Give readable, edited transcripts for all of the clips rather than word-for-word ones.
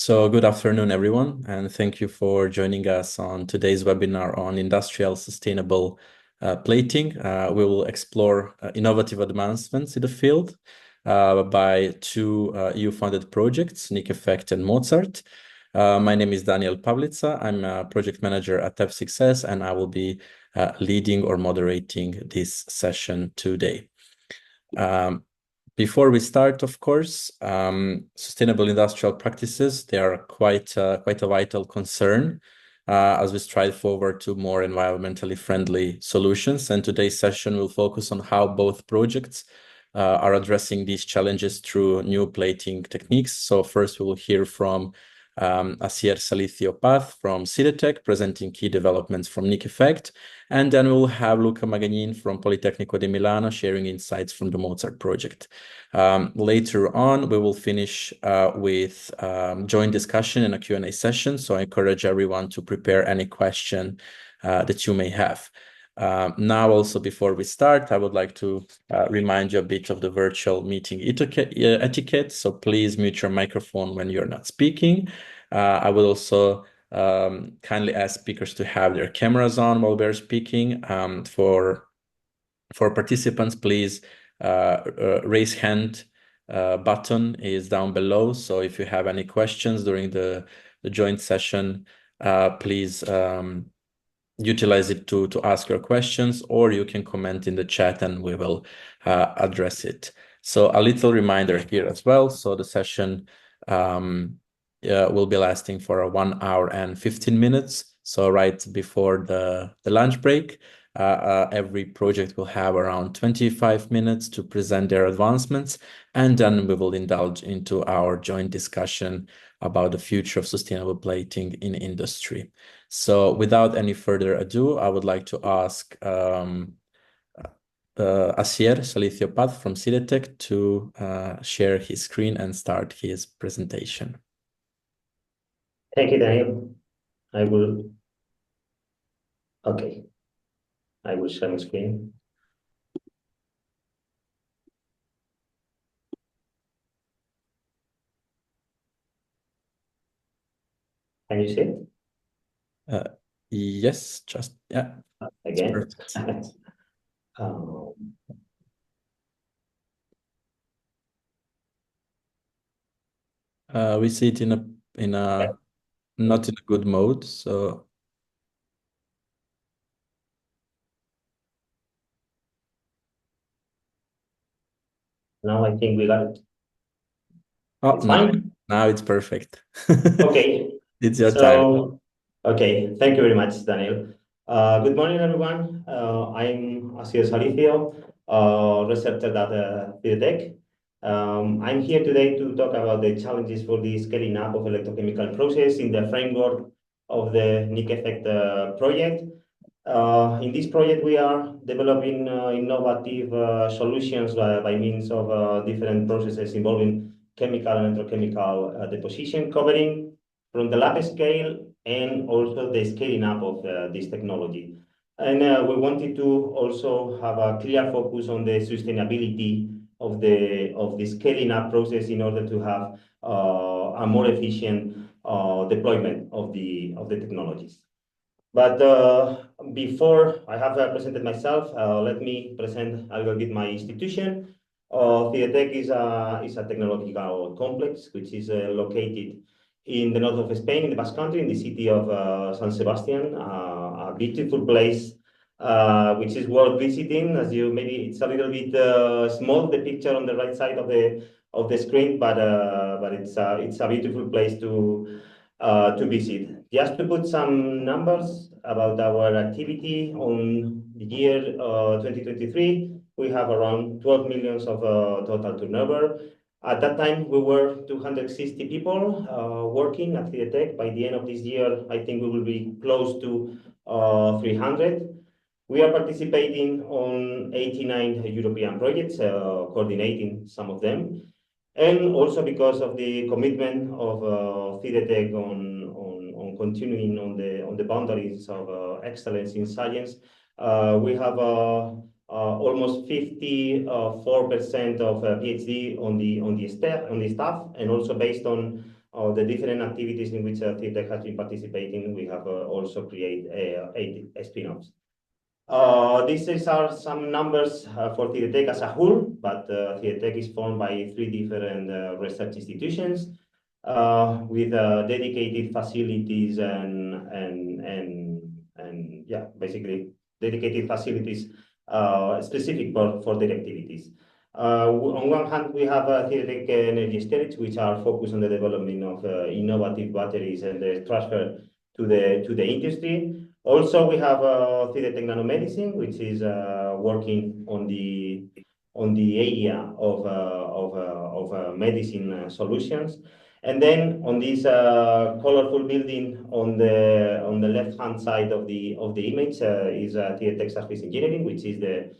So good afternoon, everyone, and thank you for joining us on today's webinar on industrial sustainable plating. We will explore innovative advancements in the field by two EU-funded projects, NICKEFFECT and MOZART. My name is Daniel Pavlica. I'm a project manager at TEP Success, and I will be leading or moderating this session today. Before we start, of course, sustainable industrial practices, they are quite a vital concern as we strive forward to more environmentally friendly solutions. And today's session will focus on how both projects are addressing these challenges through new plating techniques. So first we will hear from Asier Salicio-Paz from CIDETEC presenting key developments from NICKEFFECT. And then we'll have Luca Magagnin from Politecnico di Milano sharing insights from the MOZART project. Later on, we will finish with joint discussion and a Q&A session. So I encourage everyone to prepare any question that you may have. Now, also before we start, I would like to remind you a bit of the virtual meeting etiquette. So please mute your microphone when you're not speaking. I will also kindly ask speakers to have their cameras on while we're speaking. For participants, please raise hand button is down below. So if you have any questions during the joint session, please utilize it to ask your questions, or you can comment in the chat and we will address it. So a little reminder here as well. So the session will be lasting for 1 hour and 15 minutes. So right before the lunch break, every project will have around 25 minutes to present their advancements, and then we will indulge into our joint discussion about the future of sustainable plating in industry. So without any further ado, I would like to ask Asier Salicio-Paz from CIDETEC to share his screen and start his presentation. Thank you, Daniel. I will share my screen. Can you see it? Yes, just, yeah. Again. We see it in a not in a good mode, so. Now I think we got it. Oh, it's fine. Now it's perfect. Okay. It's your time. Okay, thank you very much, Daniel. Good morning, everyone. I'm Asier Salicio, researcher at CIDETEC. I'm here today to talk about the challenges for the scaling up of electrochemical process in the framework of the NICKEFFECT project. In this project, we are developing innovative solutions by means of different processes involving chemical and electrochemical deposition, covering from the lab scale and also the scaling up of this technology. And we wanted to also have a clear focus on the sustainability of the scaling up process in order to have a more efficient deployment of the technologies. But before I have presented myself, let me present a little bit my institution. CIDETEC is a technological complex which is located in the north of Spain, in the Basque Country, in the city of San Sebastian, a beautiful place which is worth visiting. As you maybe it's a little bit small, the picture on the right side of the screen, but it's a beautiful place to visit. Just to put some numbers about our activity on the year 2023, we have around 12 millions of total turnover. At that time, we were 260 people working at CIDETEC. By the end of this year, I think we will be close to 300. We are participating on 89 European projects, coordinating some of them. And also because of the commitment of CIDETEC on continuing on the boundaries of excellence in science, we have almost 54% of PhD on the staff, and also based on the different activities in which Theatech has been participating, we have also created 8 spin-offs. These are some numbers for Theatech as a whole, but Theatech is formed by 3 different research institutions with dedicated facilities and yeah, basically dedicated facilities specific for their activities. On one hand, we have Theatech Energy Storage, which are focused on the development of innovative batteries and the transfer to the industry. Also, we have Theatech Nanomedicine, which is working on the area of medicine solutions. And then on this colorful building on the left-hand side of the image is Theatech Surface Engineering, which is the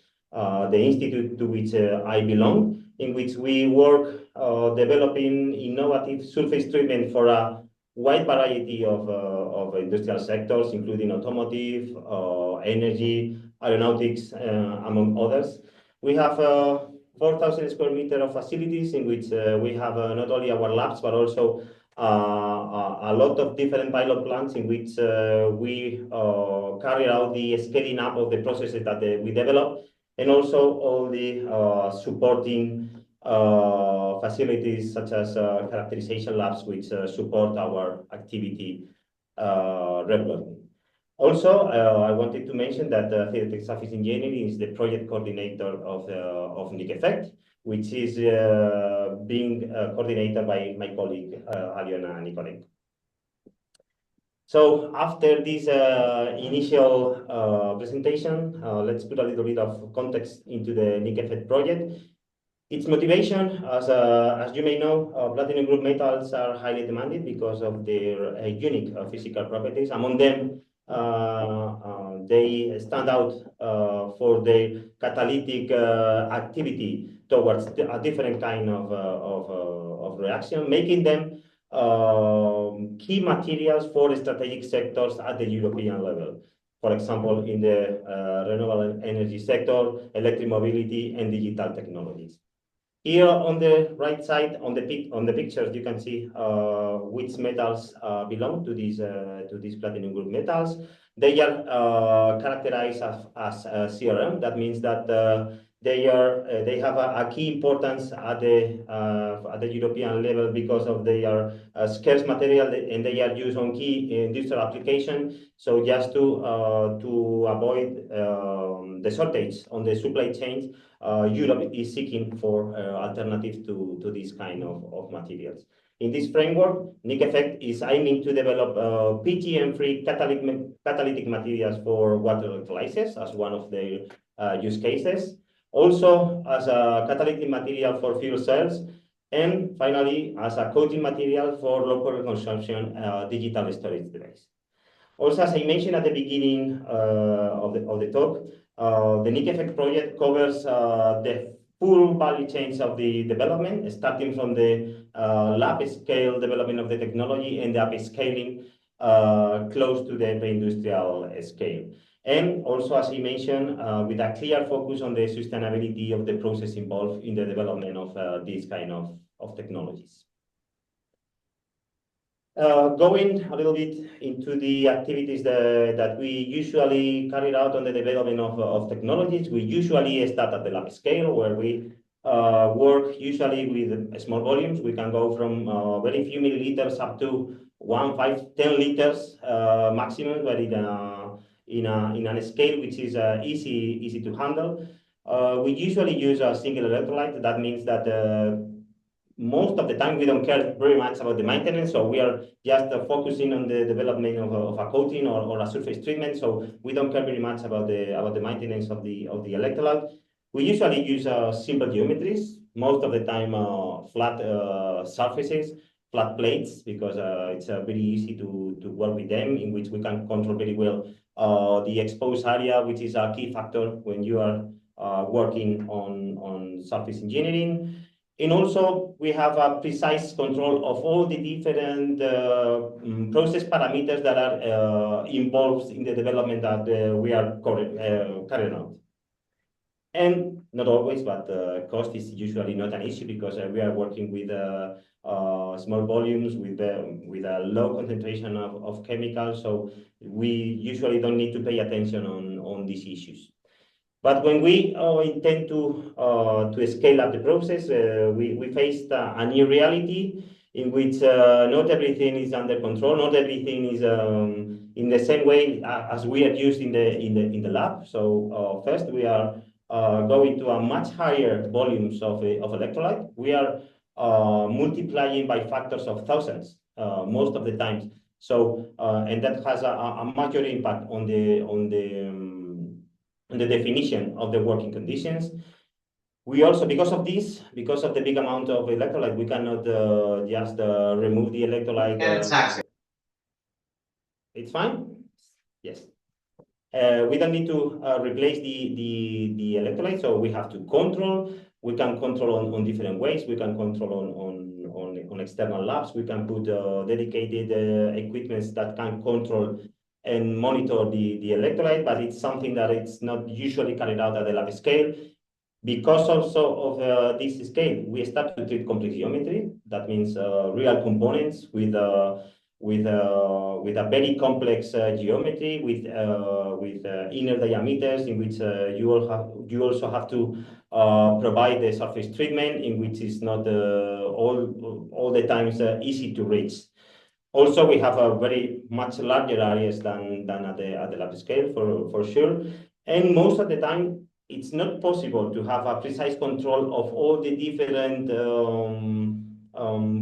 institute to which I belong, in which we work developing innovative surface treatment for a wide variety of industrial sectors, including automotive, energy, aeronautics, among others. We have 4,000 square meters of facilities in which we have not only our labs, but also a lot of different pilot plants in which we carry out the scaling up of the processes that we develop, and also all the supporting facilities such as characterization labs, which support our activity regularly. Also, I wanted to mention that Theatech Surface Engineering is the project coordinator of NICKEFFECT, which is being coordinated by my colleague Aliona Nicolenko. So after this initial presentation, let's put a little bit of context into the NICKEFFECT project. Its motivation, as you may know, platinum group metals are highly demanded because of their unique physical properties. Among them, they stand out for their catalytic activity towards a different kind of reaction, making them key materials for strategic sectors at the European level. For example, in the renewable energy sector, electric mobility, and digital technologies. Here on the right side, on the pictures, you can see which metals belong to these platinum group metals. They are characterized as CRM. That means that they have a key importance at the European level because of their scarce material, and they are used on key industrial application. So just to avoid the shortage on the supply chains, Europe is seeking for alternatives to these kind of materials. In this framework, NICKEFFECT is aiming to develop PGM-free catalytic materials for water electrolysis as one of their use cases. Also, as a catalytic material for fuel cells, and finally, as a coating material for local consumption digital storage device. Also, as I mentioned at the beginning of the talk, the NICKEFFECT project covers the full value chains of the development, starting from the lab scale development of the technology and the upscaling close to the industrial scale. And also, as I mentioned, with a clear focus on the sustainability of the process involved in the development of these kind of technologies. Going a little bit into the activities that we usually carry out on the development of technologies, we usually start at the lab scale, where we work usually with small volumes. We can go from very few milliliters up to 1, 5, 10 liters maximum, but in a scale which is easy to handle. We usually use a single electrolyte. That means that most of the time we don't care very much about the maintenance, so we are just focusing on the development of a coating or a surface treatment. So we don't care very much about the maintenance of the electrolyte. We usually use simple geometries, most of the time flat surfaces, flat plates, because it's very easy to work with them, in which we can control very well the exposed area, which is a key factor when you are working on surface engineering. And also, we have a precise control of all the different process parameters that are involved in the development that we are carrying out. And not always, but cost is usually not an issue because we are working with small volumes with a low concentration of chemicals, so we usually don't need to pay attention on these issues. But when we intend to scale up the process, we faced a new reality in which not everything is under control, not everything is in the same way as we are used in the lab. So first, we are going to a much higher volumes of electrolyte. We are multiplying by factors of thousands most of the times. So and that has a major impact on the definition of the working conditions. We also, because of this, because of the big amount of electrolyte, we cannot just remove the electrolyte. It's fine? Yes. We don't need to replace the electrolyte, so we have to control. We can control on different ways. We can control on external labs. We can put dedicated equipments that can control and monitor the electrolyte, but it's something that it's not usually carried out at the lab scale. Because also of this scale, we start to treat complex geometry. That means real components with a very complex geometry with inner diameters in which you also have to provide the surface treatment in which is not all the times easy to reach. Also, we have a very much larger areas than at the lab scale for sure, and most of the time it's not possible to have a precise control of all the different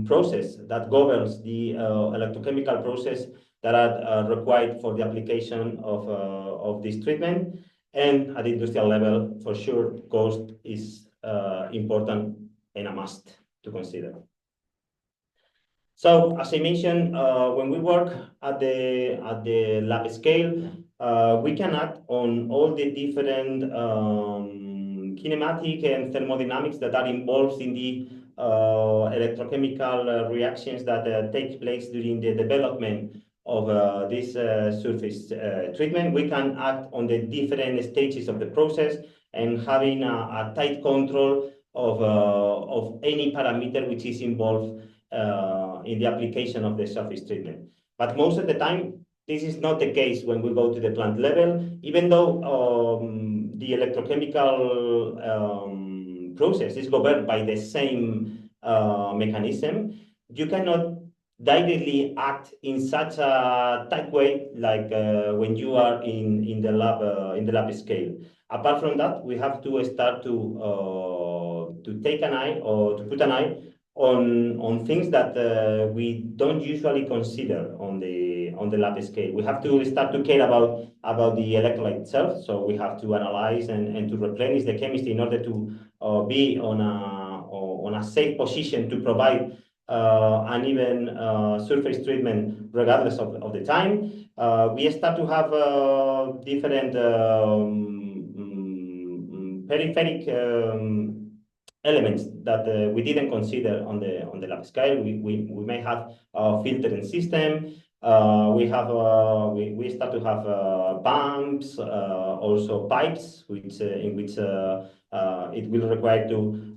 process that governs the electrochemical process that are required for the application of this treatment. And at the industrial level, for sure, cost is important and a must to consider. So as I mentioned, when we work at the lab scale, we can act on all the different kinematic and thermodynamics that are involved in the electrochemical reactions that take place during the development of this surface treatment. We can act on the different stages of the process and having a tight control of any parameter which is involved in the application of the surface treatment. But most of the time, this is not the case when we go to the plant level, even though the electrochemical process is governed by the same mechanism. You cannot directly act in such a tight way like when you are in the lab scale. Apart from that, we have to start to take an eye or to put an eye on things that we don't usually consider on the lab scale. We have to start to care about the electrolyte itself. So we have to analyze and to replenish the chemistry in order to be on a safe position to provide an even surface treatment regardless of the time. We start to have different peripheric elements that we didn't consider on the lab scale. We may have a filtering system. We start to have pumps, also pipes, which in which it will require to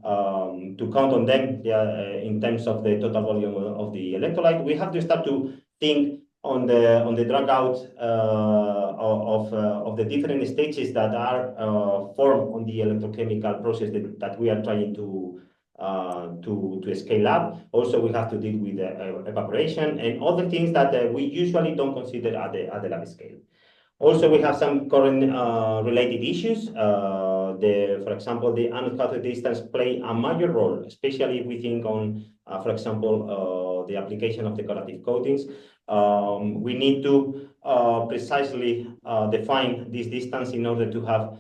count on them in terms of the total volume of the electrolyte. We have to start to think on the drag out of the different stages that are formed on the electrochemical process that we are trying to scale up. Also, we have to deal with evaporation and other things that we usually don't consider at the lab scale. Also, we have some current related issues. For example, the anode cathode distance play a major role, especially if we think on, for example, the application of decorative coatings. We need to precisely define this distance in order to have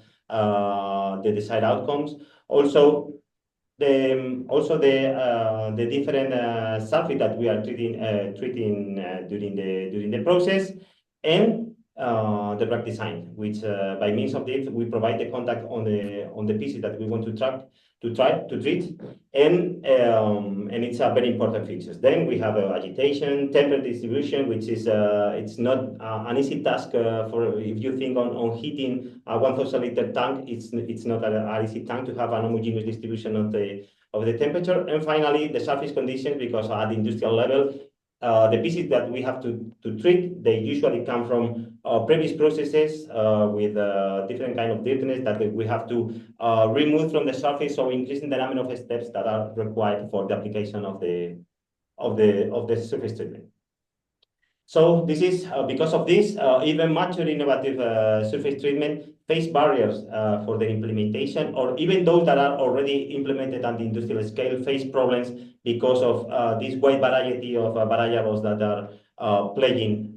the desired outcomes. Also, the different sulfate that we are treating during the process, and the drug design, which by means of it we provide the contact on the pieces that we want to try to treat, and and it's a very important feature. Then we have agitation, temperature distribution, which is it's not an easy task for if you think on heating a 1,000-liter tank. It's not an easy tank to have an homogeneous distribution of the temperature. And finally, the surface conditions, because at the industrial level, the pieces that we have to treat, they usually come from previous processes with different kind of dirtiness that we have to remove from the surface, so increasing the number of steps that are required for the application of the surface treatment. So this is because of this, even mature innovative surface treatment face barriers for the implementation, or even those that are already implemented on the industrial scale face problems because of this wide variety of variables that are playing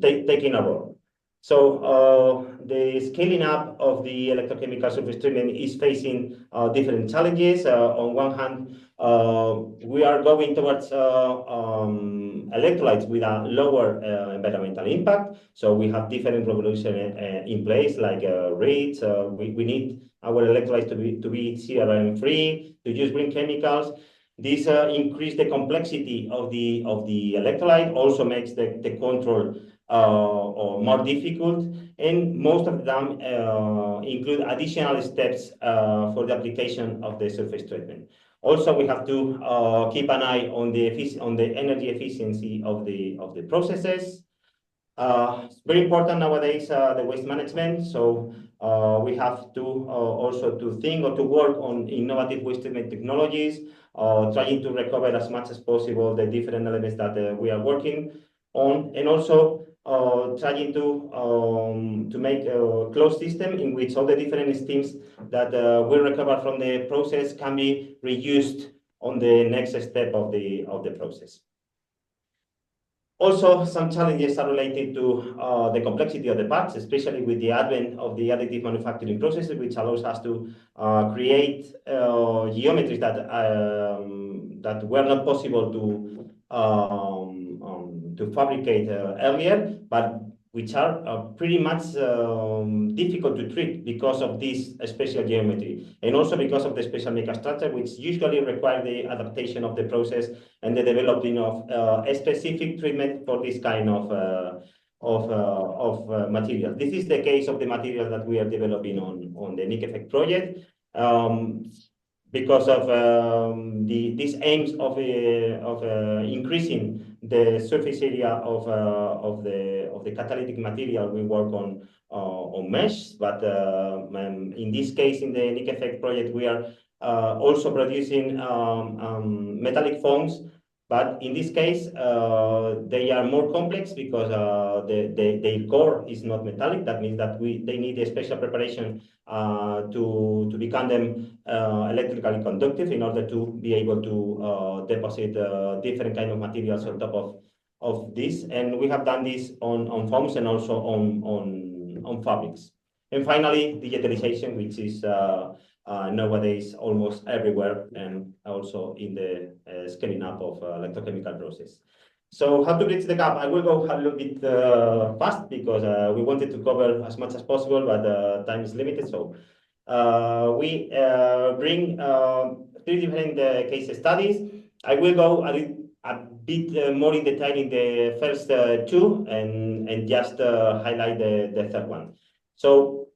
taking a role. So the scaling up of the electrochemical surface treatment is facing different challenges. On one hand, we are going towards electrolytes with a lower environmental impact. So we have different revolutions in place, like rates. We need our electrolytes to be CRM free, to use green chemicals. This increase the complexity of the electrolyte, also makes the control more difficult, and most of them include additional steps for the application of the surface treatment. Also, we have to keep an eye on the energy efficiency of the processes. It's very important nowadays, the waste management. So we have to also to think or to work on innovative waste treatment technologies, trying to recover as much as possible the different elements that we are working on, and also trying to make a closed system in which all the different streams that we recover from the process can be reused on the next step of the process. Also, some challenges are related to the complexity of the parts, especially with the advent of the additive manufacturing processes, which allows us to create geometries that were not possible to fabricate earlier, but which are pretty much difficult to treat because of this special geometry, and also because of the special microstructure, which usually require the adaptation of the process and the developing of a specific treatment for this kind of material. This is the case of the material that we are developing on the NICKEFFECT project. Because of these aims of increasing the surface area of the catalytic material, we work on mesh. But in this case, in the NICKEFFECT project, we are also producing metallic foams. But in this case, they are more complex because their core is not metallic. That means that they need a special preparation to become them electrically conductive in order to be able to deposit different kind of materials on top of this. And we have done this on foams and also on fabrics. And finally, digitalization, which is nowadays almost everywhere, and also in the scaling up of electrochemical process. So how to bridge the gap? I will go a little bit fast because we wanted to cover as much as possible, but time is limited. So we bring 3 different case studies. I will go a bit more in detail in the first 2 and just highlight the third one. So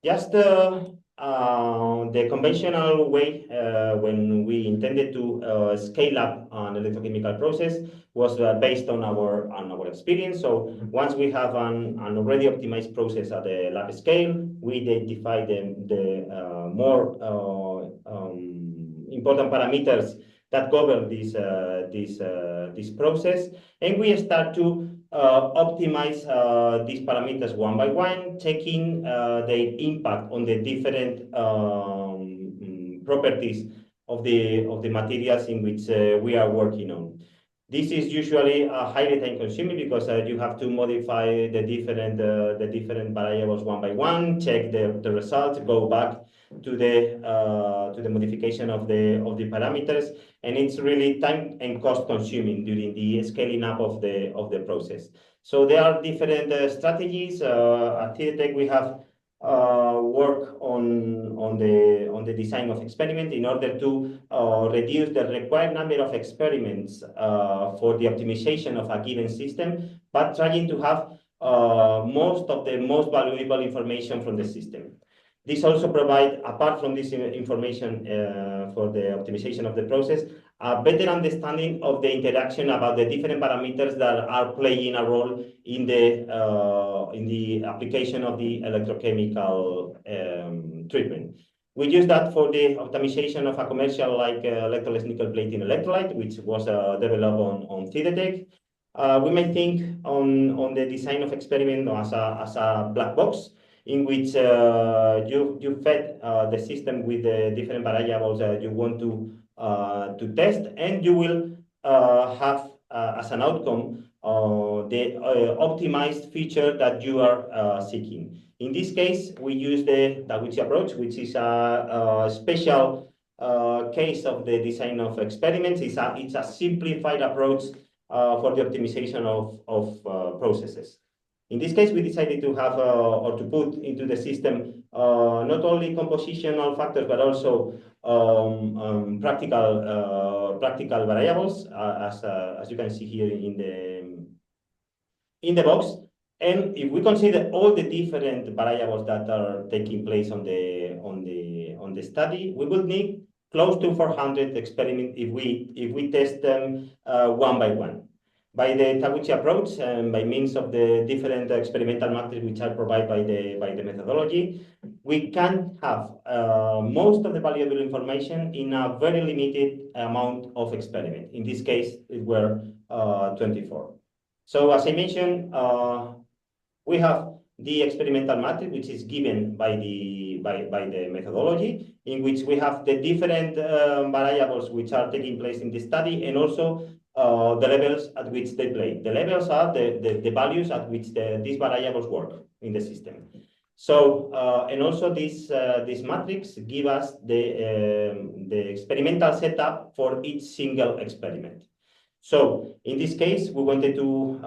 just the conventional way when we intended to scale up an electrochemical process was based on our experience. So once we have an already optimized process at the lab scale, we identify the more important parameters that govern this process, and we start to optimize these parameters one by one, checking their impact on the different properties of the materials in which we are working on. This is usually highly time consuming because you have to modify the different variables one by one, check the results, go back to the modification of the parameters, and it's really time and cost consuming during the scaling up of the process. So there are different strategies. At ThirdTech we have work on the design of experiment in order to reduce the required number of experiments for the optimization of a given system, but trying to have most of the most valuable information from the system. This also provides, apart from this information for the optimization of the process, a better understanding of the interaction about the different parameters that are playing a role in the application of the electrochemical treatment. We use that for the optimization of a commercial like electroless nickel plating electrolyte, which was developed on Thidetec. We may think on the design of experiment as a black box, in which you fed the system with the different variables that you want to test, and you will have as an outcome the optimized feature that you are seeking. In this case, we use the Taguchi approach, which is a special case of the design of experiments. It's a simplified approach for the optimization of processes. In this case, we decided to have or to put into the system not only compositional factors, but also practical variables, as you can see here in the box. And if we consider all the different variables that are taking place on the study, we will need close to 400 experiments if we test them one by one. By the Taguchi approach and by means of the different experimental matrices which are provided by the methodology, we can have most of the valuable information in a very limited amount of experiment. In this case, it were 24. So as I mentioned, we have the experimental matrix, which is given by the methodology, in which we have the different variables which are taking place in the study, and also the levels at which they play. The levels are the values at which these variables work in the system. So, and also this matrix give us the experimental setup for each single experiment. So in this case, we wanted to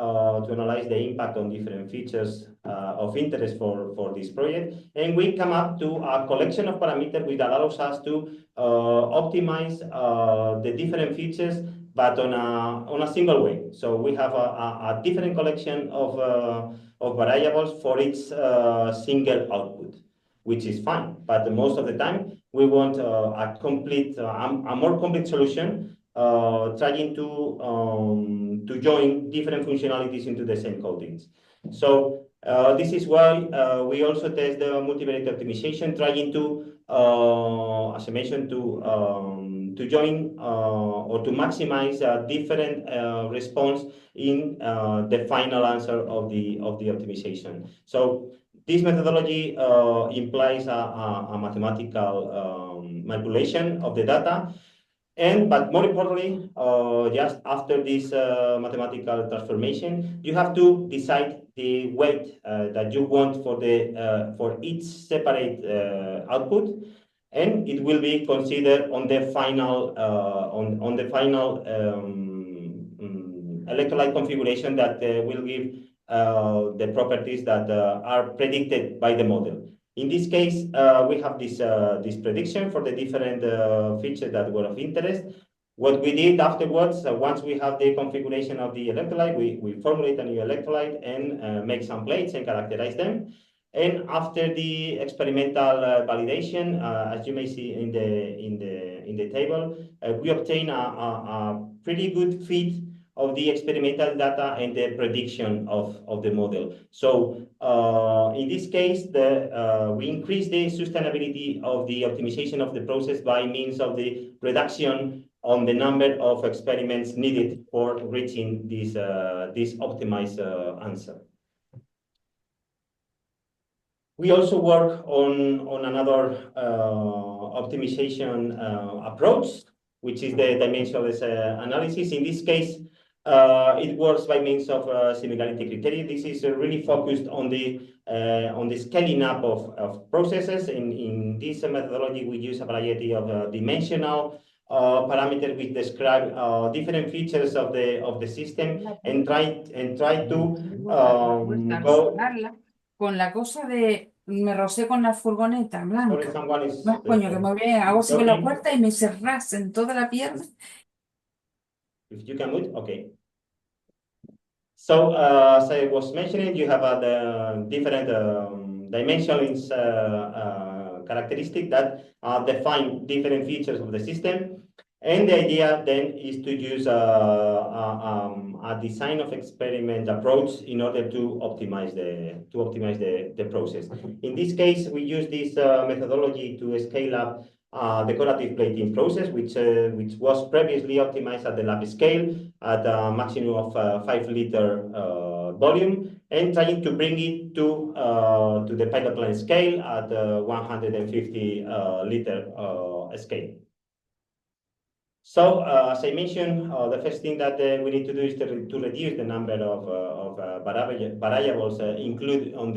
analyze the impact on different features of interest for this project, and we come up to a collection of parameters which allows us to optimize the different features, but on a single way. So we have a different collection of variables for each single output, which is fine. But most of the time, we want a more complete solution, trying to join different functionalities into the same codings. So this is why we also test the multivariate optimization, trying to, as I mentioned, to join or to maximize a different response in the final answer of the optimization. So this methodology implies a mathematical manipulation of the data. But more importantly, just after this mathematical transformation, you have to decide the weight that you want for each separate output, and it will be considered on the final electrolyte configuration that will give the properties that are predicted by the model. In this case, we have this prediction for the different features that were of interest. What we did afterwards, once we have the configuration of the electrolyte, we formulate a new electrolyte and make some plates and characterize them. And after the experimental validation, as you may see in the table, we obtain a pretty good fit of the experimental data and the prediction of the model. So in this case, we increase the sustainability of the optimization of the process by means of the reduction on the number of experiments needed for reaching this optimized answer. We also work on another optimization approach, which is the dimensionless analysis. In this case, it works by means of similarity criteria. This is really focused on the scaling up of processes. In this methodology, we use a variety of dimensional parameters which describe different features of the system and try to go con la cosa de me rocé con la furgoneta Sorry, blanca. someone is Más coño, que me voy, hago así con la talking. puerta y me cerrás en toda la pierna. If you can mute, okay. So, as I was mentioning, you have the different dimensions characteristic that define different features of the system. And the idea then is to use a design of experiment approach in order to optimize the process. In this case, we use this methodology to scale up the decorative plating process, which was previously optimized at the lab scale at a maximum of 5-liter volume, and trying to bring it to the pilot plant scale at 150-liter scale. So, as I mentioned, the first thing that we need to do is to reduce the number of variables included on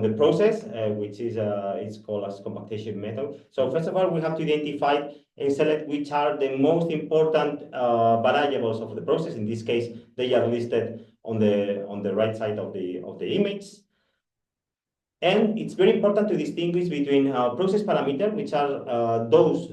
the process, which is it's called as compactation method. So first of all, we have to identify and select which are the most important variables of the process. In this case, they are listed on the right side of the image. And it's very important to distinguish between process parameters, which are those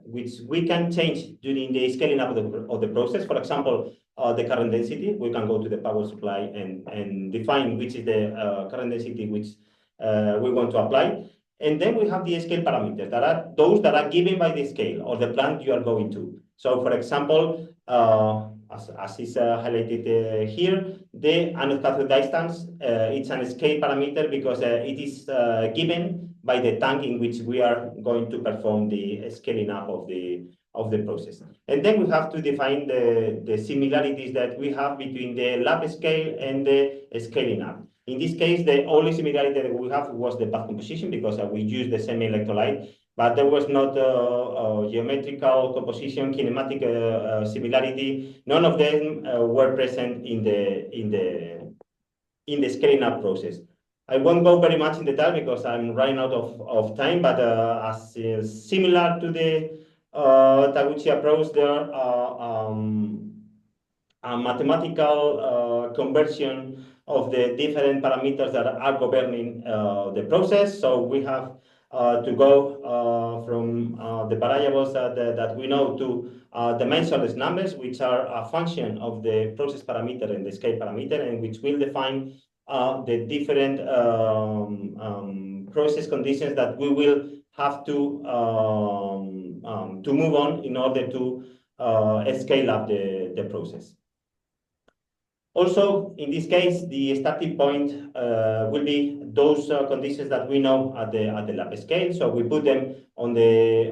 which we can change during the scaling up of the process. For example, the current density, we can go to the power supply and define which is the current density which we want to apply. And then we have the scale parameters that are those that are given by the scale or the plant you are going to. So for example, as is highlighted here, the anode cathode distance, it's a scale parameter because it is given by the tank in which we are going to perform the scaling up of the process. And then we have to define the similarities that we have between the lab scale and the scaling up. In this case, the only similarity that we have was the path composition because we use the same electrolyte, but there was not geometrical composition, kinematic similarity. None of them were present in the scaling up process. I won't go very much in detail because I'm running out of time, but as similar to the Taguchi approach, there are a mathematical conversion of the different parameters that are governing the process. So we have to go from the variables that we know to dimensionless numbers, which are a function of the process parameter and the scale parameter, and which will define the different process conditions that we will have to move on in order to scale up the process. Also, in this case, the starting point will be those conditions that we know at the lab scale. So we put them on the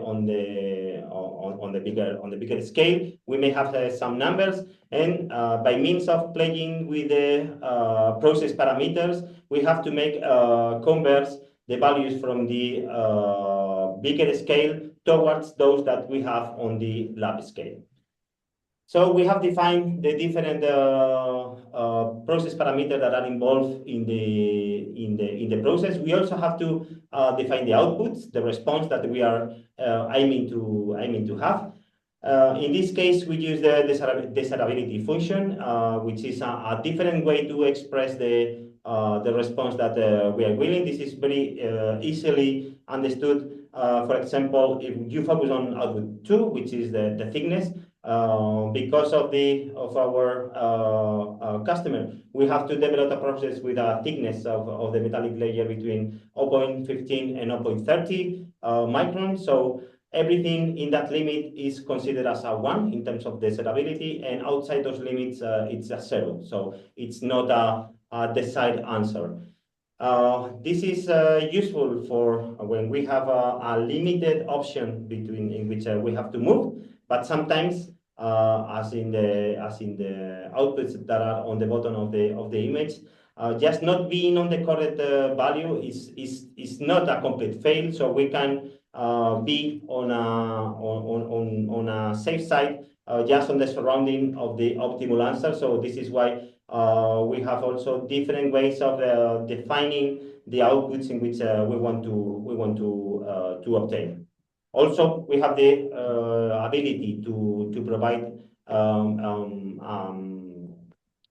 bigger scale. We may have some numbers, and by means of playing with the process parameters, we have to make converse the values from the bigger scale towards those that we have on the lab scale. So we have defined the different process parameters that are involved in the process. We also have to define the outputs, the response that we are aiming to have. In this case, we use the desirability function, which is a different way to express the response that we are willing. This is very easily understood. For example, if you focus on output 2, which is the thickness, because of our customer, we have to develop a process with a thickness of the metallic layer between 0.15 and 0.30 microns. So everything in that limit is considered as a 1 in terms of desirability, and outside those limits, it's a 0. So it's not a desired answer. This is useful for when we have a limited option between in which we have to move, but sometimes, as in the outputs that are on the bottom of the image, just not being on the correct value is not a complete fail. So we can be on a safe side, just on the surrounding of the optimal answer. So this is why we have also different ways of defining the outputs in which we want to obtain. Also, we have the ability to provide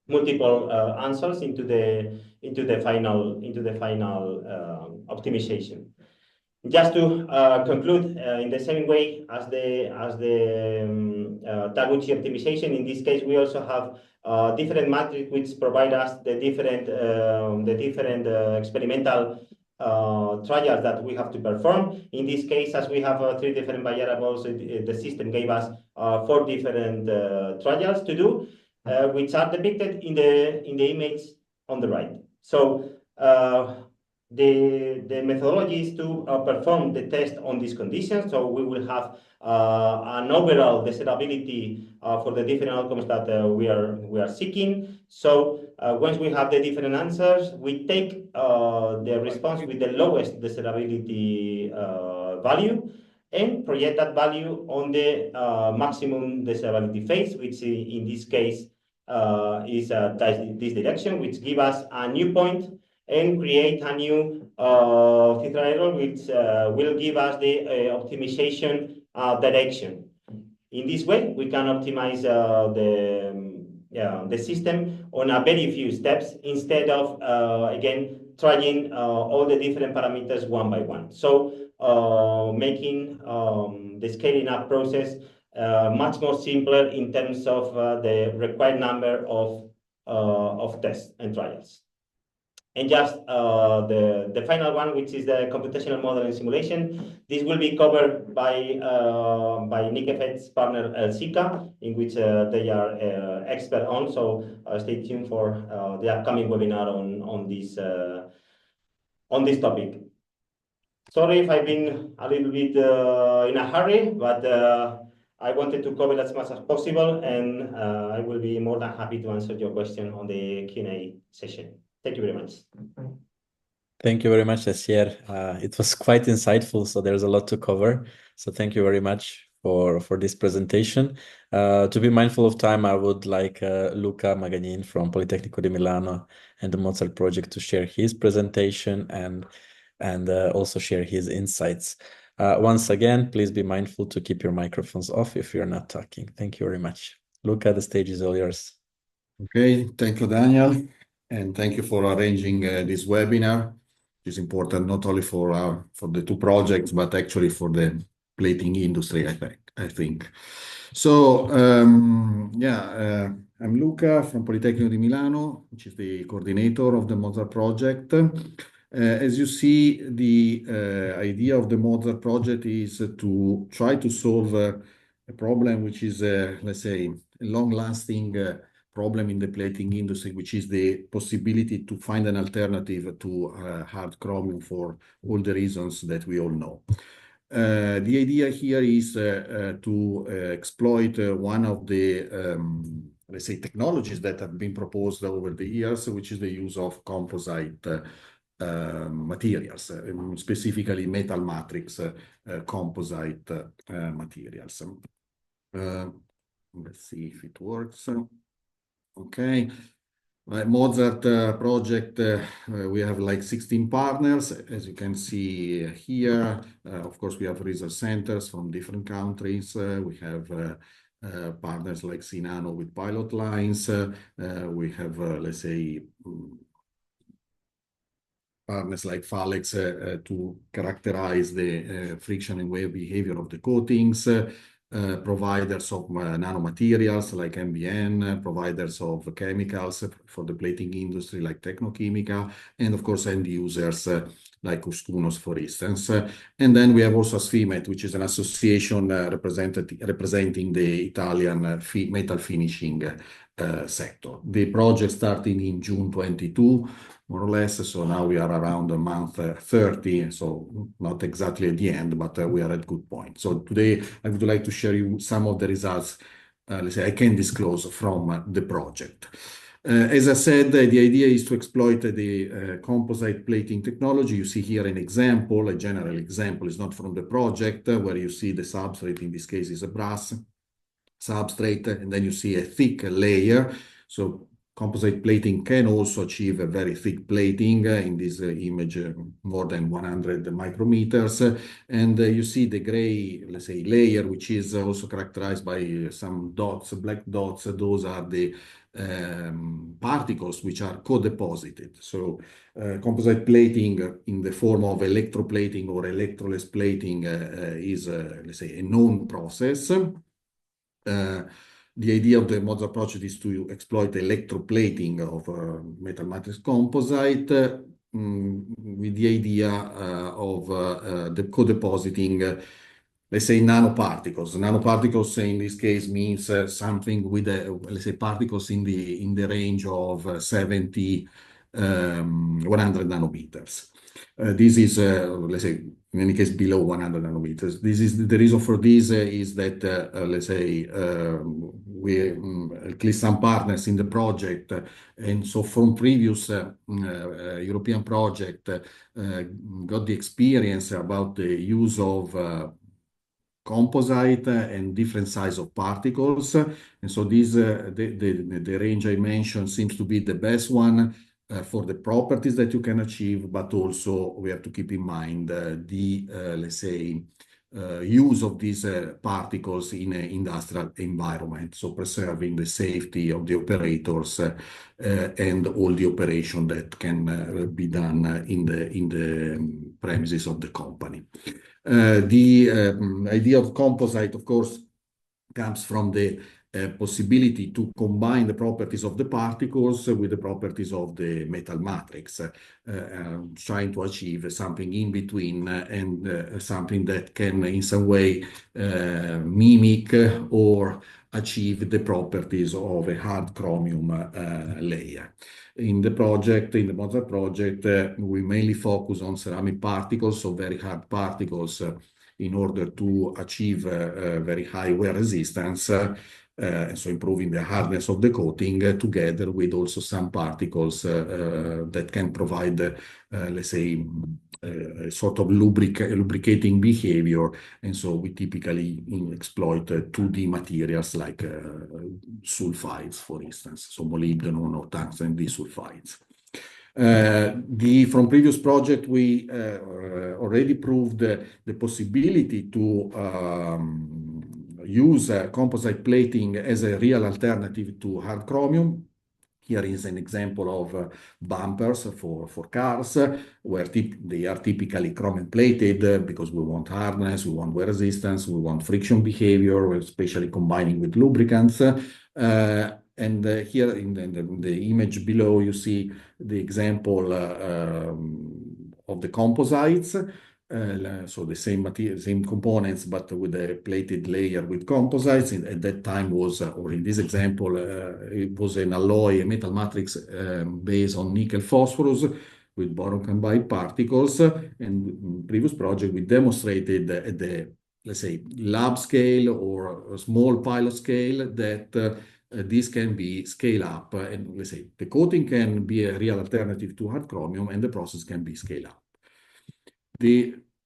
multiple answers into into the final optimization. Just to conclude, in the same way as the Taguchi optimization, in this case we also have different metrics which provide us the different experimental trials that we have to perform. In this case, as we have 3 different variables, the system gave us 4 different trials to do, which are depicted in the image on the right. So the methodology is to perform the test on these conditions. So we will have an overall desirability for the different outcomes that we are seeking. So once we have the different answers, we take the response with the lowest desirability value and project that value on the maximum desirability phase, which in this case is this direction, which gives us a new point and create a new theta error, which will give us the optimization direction. In this way, we can optimize the system on a very few steps instead of, again, trying all the different parameters one by one. So making the scaling up process much more simpler in terms of the required number of tests and trials. And just the final one, which is the computational model and simulation. This will be covered by NICKEFFECT's partner Zika, in which they are expert on. So stay tuned for the upcoming webinar on this topic. Sorry if I've been a little bit in a hurry, but I wanted to cover as much as possible, and I will be more than happy to answer your question on the Q&A session. Thank you very much. Thank you very much, Asier. It was quite insightful, so there's a lot to cover. So thank you very much for this presentation. To be mindful of time, I would like Luca Magagnin from Politecnico di Milano and the MOZART project to share his presentation and also share his insights. Once again, please be mindful to keep your microphones off if you're not talking. Thank you very much. Luca, the stage is all yours. Okay, thank you, Daniel. And thank you for arranging this webinar. It's important not only for the 2 projects, but actually for the plating industry, I think. So, I'm Luca from Politecnico di Milano, which is the coordinator of the MOZART project. As you see, the idea of the MOZART project is to try to solve a problem which is, let's say, a long-lasting problem in the plating industry, which is the possibility to find an alternative to hard chromium for all the reasons that we all know. The idea here is to exploit one of the, let's say, technologies that have been proposed over the years, which is the use of composite materials, specifically metal matrix composite materials. Let's see if it works. Okay, MOZART project, we have like 16 partners, as you can see here. Of course, we have research centers from different countries. We have partners like Sinano with pilot lines. We have, let's say, partners like Falex to characterize the friction and wave behavior of the coatings. Providers of nanomaterials like MBN, providers of chemicals for the plating industry like Tecnochimica, and of course end users like Ustunos, for instance. And then we have also SFIMET, which is an association representing the Italian metal finishing sector. The project started in June 22, more or less. So now we are around month 30, so not exactly at the end, but we are at good point. So today I would like to share you some of the results, let's say, I can disclose from the project. As I said, the idea is to exploit the composite plating technology. You see here an example, a general example. Is not from the project, where you see the substrate, in this case is a brass substrate, and then you see a thick layer. So composite plating can also achieve a very thick plating, in this image, more than 100 micrometers. And you see the gray, let's say, layer, which is also characterized by some dots, black dots. Those are the particles which are co-deposited. So composite plating in the form of electroplating or electroless plating is, let's say, a known process. The idea of the MOZART project is to exploit electroplating of metal matrix composite with the idea of the co-depositing, let's say, nanoparticles. Nanoparticles in this case means something with, let's say, particles in the range of 70, 100 nanometers. This is, let's say, in any case, below 100 nanometers. This is the reason for this is that, let's say, we at least some partners in the project, and so from previous European project, got the experience about the use of composite and different size of particles. And so this, the range I mentioned seems to be the best one for the properties that you can achieve, but also we have to keep in mind the, let's say, use of these particles in an industrial environment, so preserving the safety of the operators and all the operation that can be done in the premises of the company. The idea of composite, of course, comes from the possibility to combine the properties of the particles with the properties of the metal matrix, trying to achieve something in between and something that can in some way mimic or achieve the properties of a hard chromium layer. In the project, in the MOZART project, we mainly focus on ceramic particles, so very hard particles, in order to achieve very high wear resistance, so improving the hardness of the coating, together with also some particles that can provide, let's say, a sort of lubricating behavior. And so we typically exploit 2D materials like sulfides, for instance, so molybdenum or tungsten disulfides. From previous project, we already proved the possibility to use composite plating as a real alternative to hard chromium. Here is an example of bumpers for cars, where they are typically chromium plated because we want hardness, we want wear resistance, we want friction behavior, especially combining with lubricants. And here in the image below, you see the example of the composites. So the same material, same components, but with a plated layer with composites. At that time was, or in this example, it was an alloy, a metal matrix based on nickel phosphorus with boron combined particles. And in previous project, we demonstrated at the, let's say, lab scale or a small pilot scale that this can be scaled up, and let's say the coating can be a real alternative to hard chromium, and the process can be scaled up.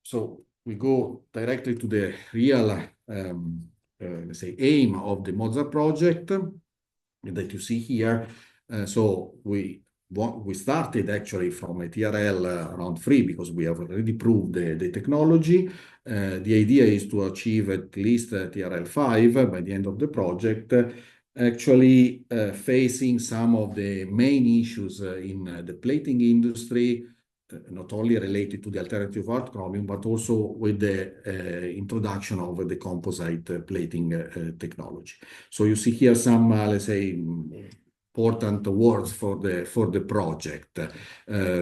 So we go directly to the real, let's say, aim of the MOZART project that you see here. So we started actually from a TRL around 3 because we have already proved the technology. The idea is to achieve at least TRL 5 by the end of the project, actually facing some of the main issues in the plating industry, not only related to the alternative hard chromium, but also with the introduction of the composite plating technology. So you see here some, let's say, important words for the project.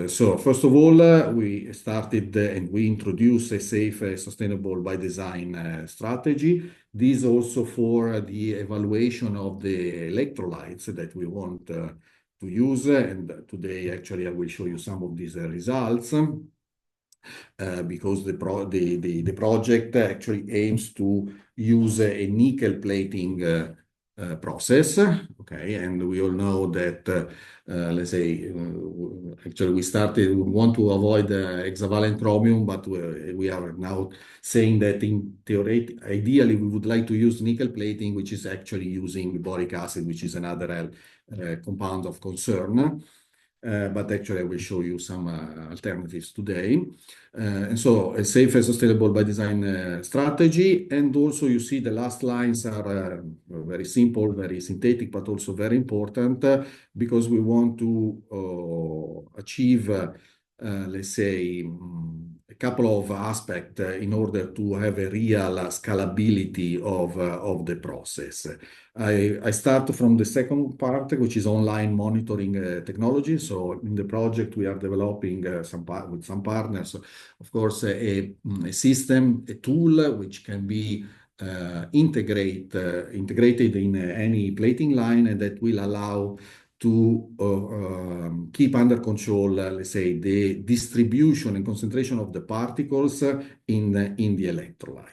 So first of all, we started and we introduced a safe, sustainable by design strategy. This also for the evaluation of the electrolytes that we want to use. And today, actually, I will show you some of these results. Because the project actually aims to use a nickel plating process, okay? And we all know that, let's say, actually we want to avoid hexavalent chromium, but we are now saying that in theory, ideally, we would like to use nickel plating, which is actually using boric acid, which is another compound of concern. but actually I will show you some alternatives today. And so a safe and sustainable by design strategy. And also you see the last lines are very simple, very synthetic, but also very important because we want to achieve, let's say, a couple of aspects in order to have a real scalability of the process. I start from the second part, which is online monitoring technology. So in the project, we are developing with some partners, of course, a system, a tool which can be integrated in any plating line, and that will allow to keep under control, let's say, the distribution and concentration of the particles in the electrolyte.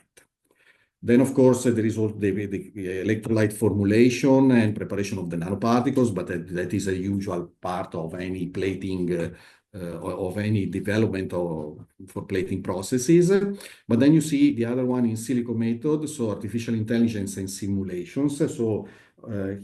Then, of course, there is also the electrolyte formulation and preparation of the nanoparticles, but that is a usual part of any plating, of any development for plating processes. But then you see the other one in silico method, so artificial intelligence and simulations. So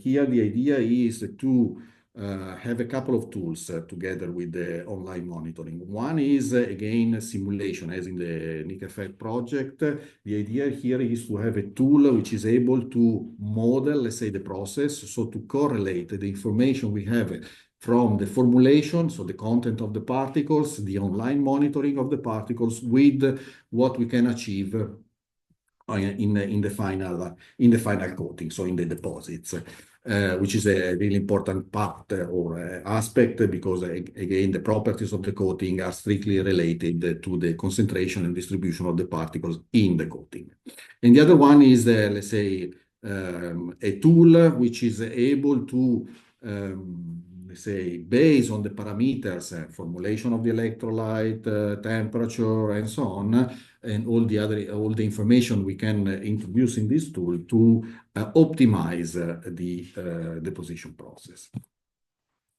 here the idea is to have a couple of tools together with the online monitoring. One is, again, simulation, as in the NICKEFFECT project. The idea here is to have a tool which is able to model, let's say, the process, so to correlate the information we have from the formulation, so the content of the particles, the online monitoring of the particles, with what we can achieve in the final coating, so in the deposits. Which is a really important part or aspect, because again, the properties of the coating are strictly related to the concentration and distribution of the particles in the coating. And the other one is, let's say, a tool which is able to, let's say, based on the parameters, formulation of the electrolyte, temperature, and so on, and all the information we can introduce in this tool to optimize the deposition process.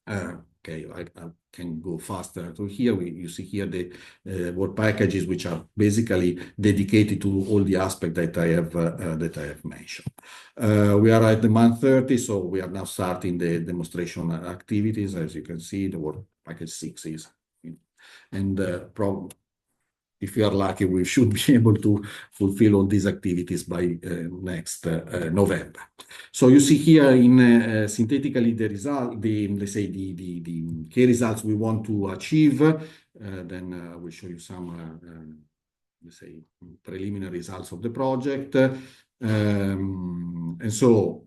Okay, I can go faster to here. You see here the work packages, which are basically dedicated to all the aspects that I have mentioned. We are at the month 30, so we are now starting the demonstration activities. As you can see, the work package 6 is, and if we are lucky, we should be able to fulfill all these activities by next November. So you see here in synthetically the result, let's say the key results we want to achieve. Then we'll show you some, let's say, preliminary results of the project. And so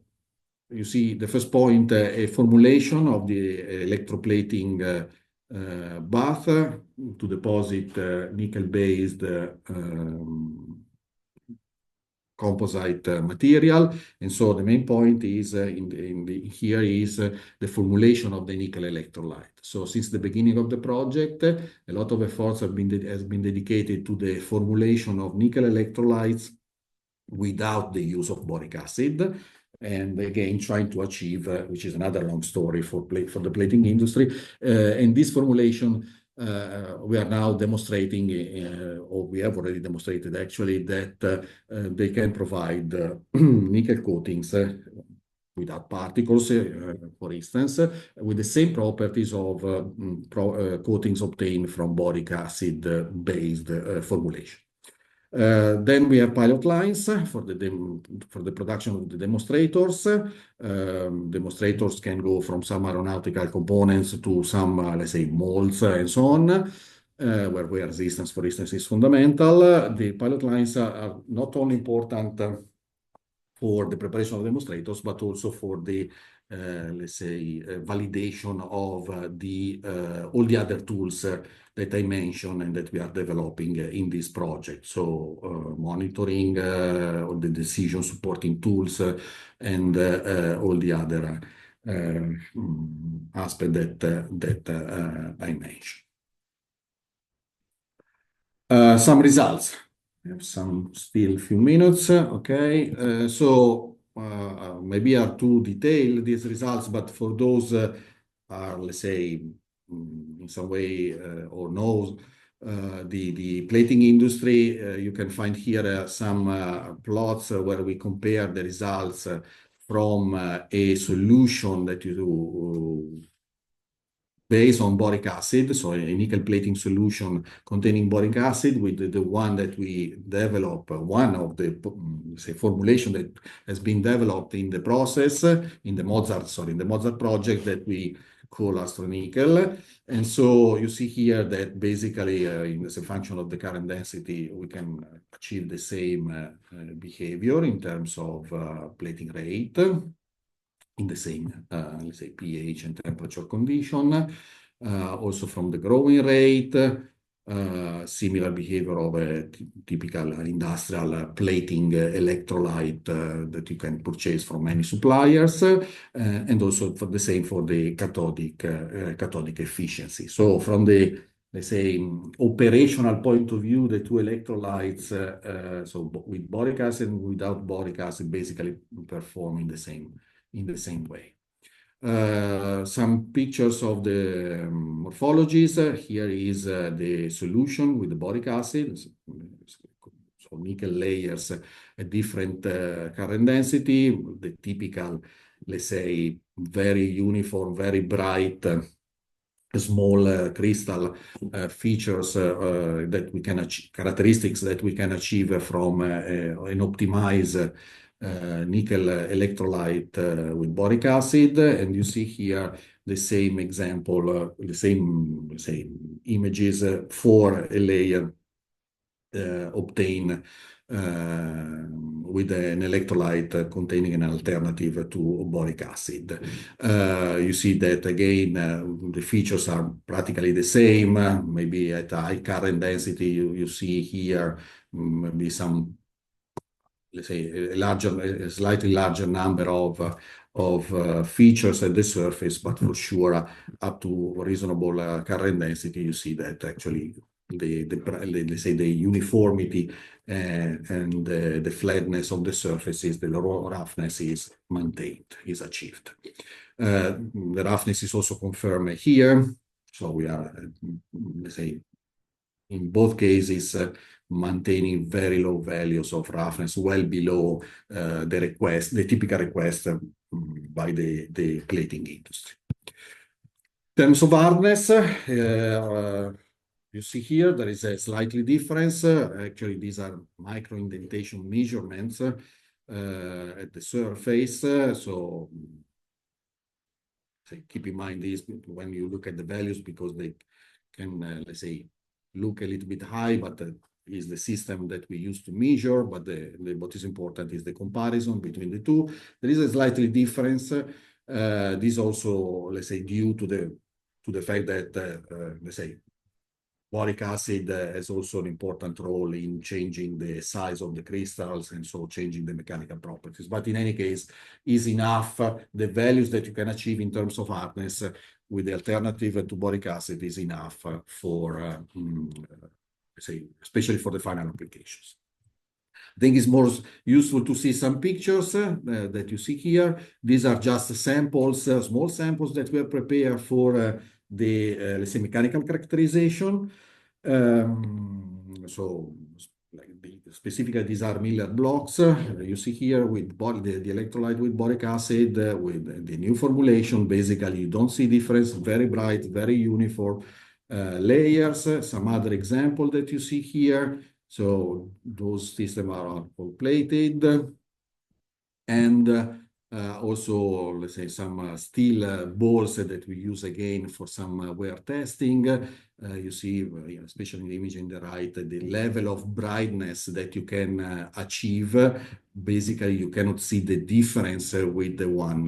you see the first point, a formulation of the electroplating bath to deposit nickel-based composite material. And so the main point is here is the formulation of the nickel electrolyte. So since the beginning of the project, a lot of efforts has been dedicated to the formulation of nickel electrolytes without the use of boric acid. And again, trying to achieve, which is another long story for the plating industry. And this formulation, we are now demonstrating, or we have already demonstrated actually, that they can provide nickel coatings without particles, for instance, with the same properties of coatings obtained from boric acid-based formulation. Then we have pilot lines for the production of the demonstrators. Demonstrators can go from some aeronautical components to some, let's say, molds and so on, where wear resistance, for instance, is fundamental. The pilot lines are not only important for the preparation of demonstrators, but also for the let's say, validation of all the other tools that I mentioned and that we are developing in this project. So monitoring, all the decision supporting tools, and all the other aspects that I mentioned. Some results. We have still a few minutes. Okay, so maybe are too detailed, these results, but for those are, let's say, in some way or knows the plating industry, you can find here some plots where we compare the results from a solution that you based on boric acid, so a nickel plating solution containing boric acid, with the one that we develop, one of the say formulation that has been developed in the process in the MOZART project that we call astronickel. And so you see here that basically as a function of the current density, we can achieve the same behavior in terms of plating rate in the same, let's say, pH and temperature condition. Also from the growing rate, similar behavior of a typical industrial plating electrolyte that you can purchase from many suppliers, and also for the same for the cathodic efficiency. So from the, let's say, operational point of view, the two electrolytes, so with boric acid and without boric acid, basically perform in the same way. Some pictures of the morphologies. Here is the solution with the boric acid. So nickel layers at different current density. The typical, let's say, very uniform, very bright, small crystal features that we can achieve, characteristics that we can achieve from an optimized nickel electrolyte with boric acid. And you see here the same example, the same images for a layer obtained with an electrolyte containing an alternative to boric acid. You see that again, the features are practically the same. Maybe at a high current density, you see here maybe some, let's say, a slightly larger number of features at the surface, but for sure, up to reasonable current density, you see that actually let's say the uniformity and the flatness of the surfaces, the roughness is maintained, is achieved. The roughness is also confirmed here. So we are, let's say, in both cases, maintaining very low values of roughness, well below the typical request by the plating industry. In terms of hardness, you see here there is a slightly difference. Actually, these are micro indentation measurements at the surface. So keep in mind this when you look at the values, because they can, let's say, look a little bit high, but is the system that we use to measure. But what is important is the comparison between the two. There is a slightly difference. This also, let's say, due to the fact that, let's say, boric acid has also an important role in changing the size of the crystals and so changing the mechanical properties. But in any case, is enough. The values that you can achieve in terms of hardness with the alternative to boric acid is enough for, say, especially for the final applications. I think it's more useful to see some pictures that you see here. These are just samples, small samples that were prepared for the, let's say, mechanical characterization. So, like specifically, these are Miller blocks. You see here with the electrolyte with boric acid with the new formulation. Basically, you don't see difference. Very bright, very uniform layers. Some other example that you see here. So those systems are all plated, and also, let's say, some steel balls that we use again for some wear testing. You see, especially in the image in the right, the level of brightness that you can achieve. Basically, you cannot see the difference with the one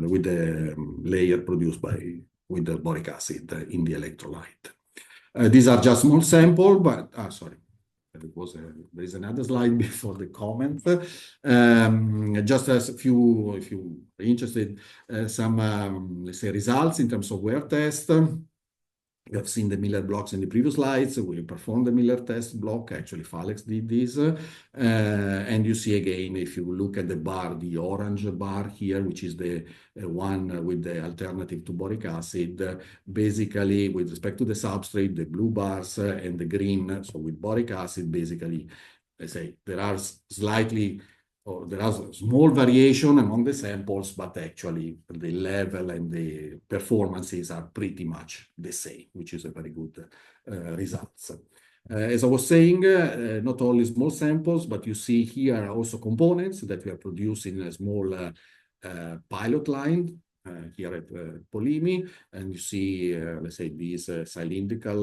with the layer produced with the boric acid in the electrolyte. These are just small sample, but sorry. There is another slide before the comment. Just as if you are interested, some let's say results in terms of wear test. You have seen the Miller blocks in the previous slides. We performed the Miller test block. Actually, Falex did this. And you see again, if you look at the bar, the orange bar here, which is the one with the alternative to boric acid, basically with respect to the substrate, the blue bars and the green, so with boric acid, basically, let's say there are slightly or there are small variation among the samples, but actually the level and the performances are pretty much the same, which is a very good results. As I was saying, not only small samples, but you see here also components that we are producing a small pilot line here at Polimi, and you see, let's say, these cylindrical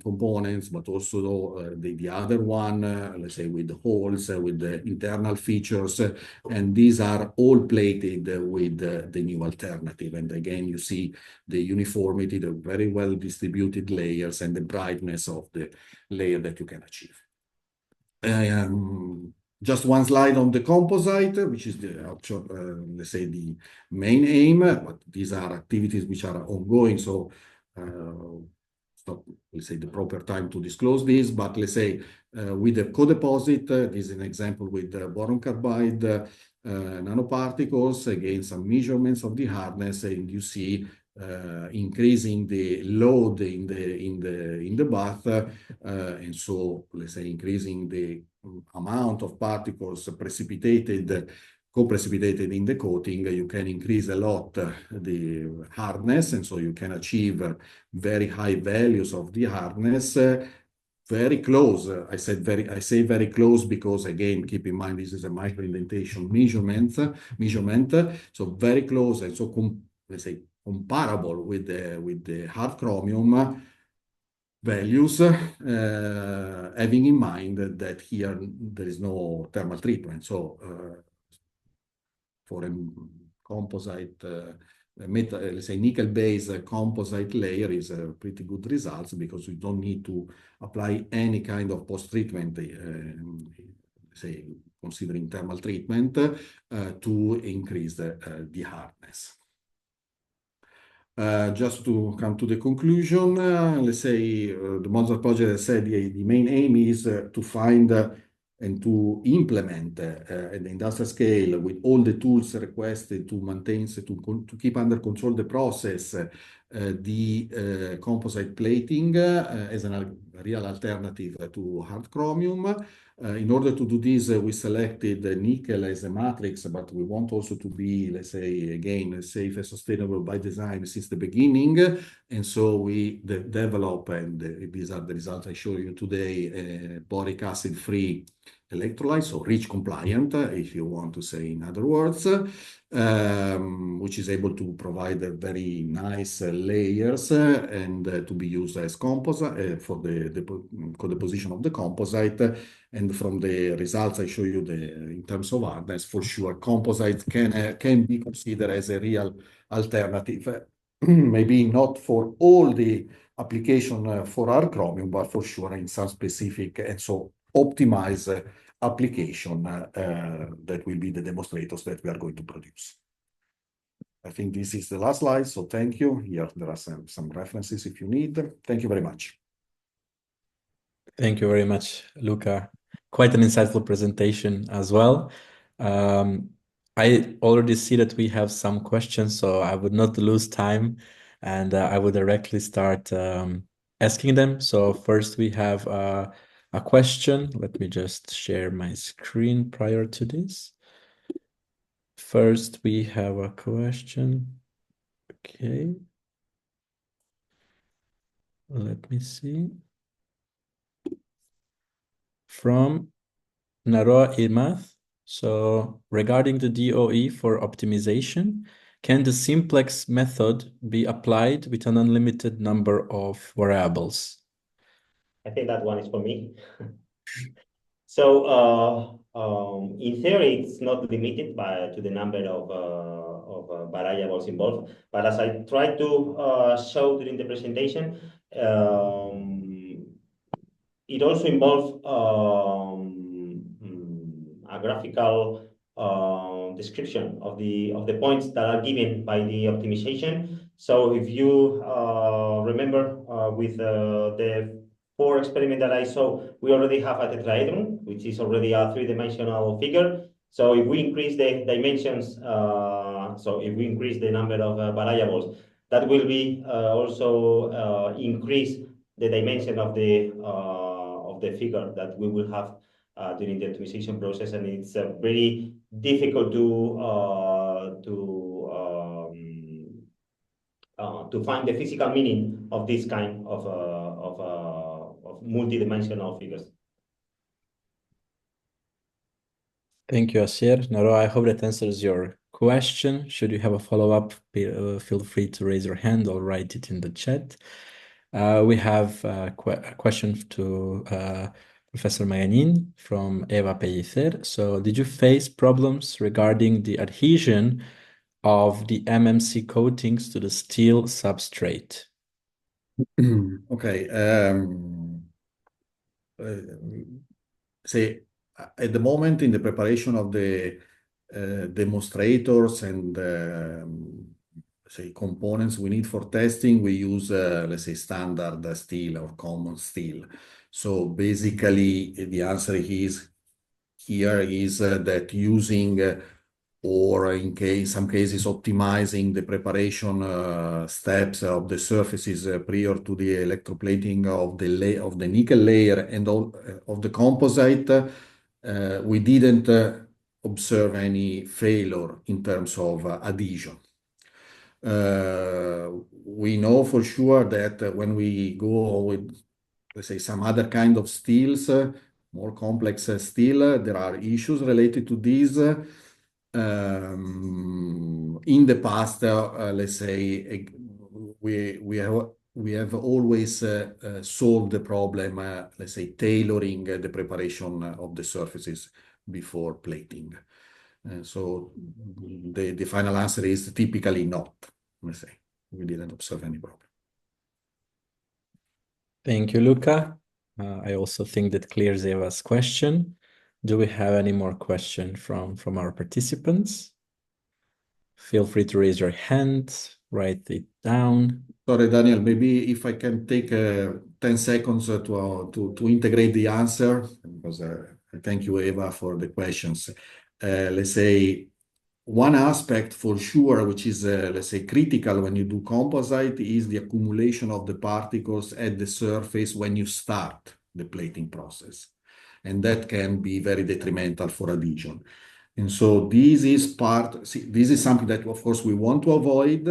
components, but also the other one, let's say, with the holes, with the internal features, and these are all plated with the new alternative. And again, you see the uniformity, the very well distributed layers, and the brightness of the layer that you can achieve. Just one slide on the composite, which is the actual, let's say, the main aim, but these are activities which are ongoing, so it's not, let's say, the proper time to disclose this, but let's say with the co-deposit, this is an example with the boron carbide nanoparticles, again, some measurements of the hardness, and you see increasing the load in the bath, and so let's say increasing the amount of particles co-precipitated in the coating, you can increase a lot the hardness, and so you can achieve very high values of the hardness. Very close. I say very close because, again, keep in mind this is a microindentation measurement. So very close, and so let's say comparable with the hard chromium values, having in mind that here there is no thermal treatment. So for a composite, let's say nickel-based composite layer is a pretty good results because we don't need to apply any kind of post-treatment, say considering thermal treatment, to increase the hardness. Just to come to the conclusion, let's say the MOZART project, as I said, the main aim is to find and to implement at the industrial scale with all the tools requested to maintain, to keep under control the process, the composite plating as a real alternative to hard chromium. In order to do this, we selected nickel as a matrix, but we want also to be, let's say, again, safe and sustainable by design since the beginning. And so we develop, and these are the results I show you today, boric acid-free electrolyte, so REACH compliant, if you want to say in other words, which is able to provide very nice layers and to be used as composite for the co-deposition of the composite. And from the results I show you in terms of hardness, for sure, composite can be considered as a real alternative. Maybe not for all the application for hard chromium, but for sure in some specific and so optimized application that will be the demonstrators that we are going to produce. I think this is the last slide, so thank you. Here there are some references if you need. Thank you very much. Thank you very much, Luca. Quite an insightful presentation as well. I already see that we have some questions, so I would not lose time, and I would directly start asking them. So first we have a question. Let me just share my screen prior to this. First, we have a question. Okay. Let me see. From Naroa Ilmath. So regarding the DOE for optimization, can the simplex method be applied with an unlimited number of variables? I think that one is for me. So in theory, it's not limited to the number of variables involved. But as I tried to show during the presentation, it also involves a graphical description of the points that are given by the optimization. So if you remember with the 4 experiment that I saw, we already have a tetrahedron, which is already a 3-dimensional figure. So if we increase the dimensions, so if we increase the number of variables, that will be also increase the dimension of the figure that we will have during the optimization process, and it's very difficult to find the physical meaning of this kind of multidimensional figures. Thank you, Asier. Noro, I hope that answers your question. Should you have a follow-up, feel free to raise your hand or write it in the chat. We have a question to Professor Maganin from Eva Pellicer. So, did you face problems regarding the adhesion of the MMC coatings to the steel substrate? Okay. Say at the moment in the preparation of the demonstrators and say components we need for testing, we use let's say standard steel or common steel. So basically, the answer is here is that using or in some cases optimizing the preparation steps of the surfaces prior to the electroplating of the nickel layer and of the composite, we didn't observe any failure in terms of adhesion. We know for sure that when we go with, let's say, some other kind of steels, more complex steel, there are issues related to these. In the past, let's say, we have always solved the problem, let's say, tailoring the preparation of the surfaces before plating. So the final answer is typically not, let's say. We didn't observe any problem. Thank you, Luca. I also think that clears Eva's question. Do we have any more questions from our participants? Feel free to raise your hand, write it down. Sorry, Daniel, maybe if I can take 10 seconds to integrate the answer, because thank you, Eva, for the questions. Let's say one aspect for sure, which is, let's say, critical when you do composite, is the accumulation of the particles at the surface when you start the plating process. And that can be very detrimental for adhesion. And so this is something that, of course, we want to avoid.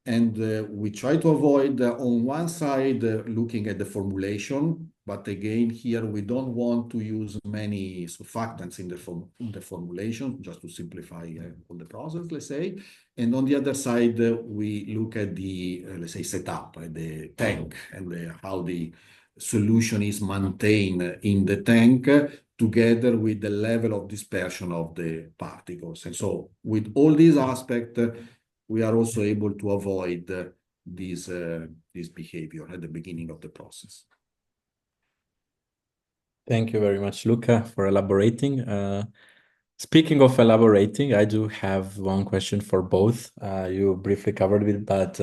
And we try to avoid, on one side, looking at the formulation. But again, here we don't want to use many surfactants in the formulation, just to simplify all the process, let's say. And on the other side, we look at the, let's say, setup, the tank, and how the solution is maintained in the tank, together with the level of dispersion of the particles. And so with all these aspects, we are also able to avoid this behavior at the beginning of the process. Thank you very much, Luca, for elaborating. Speaking of elaborating, I do have one question for both. You briefly covered it, but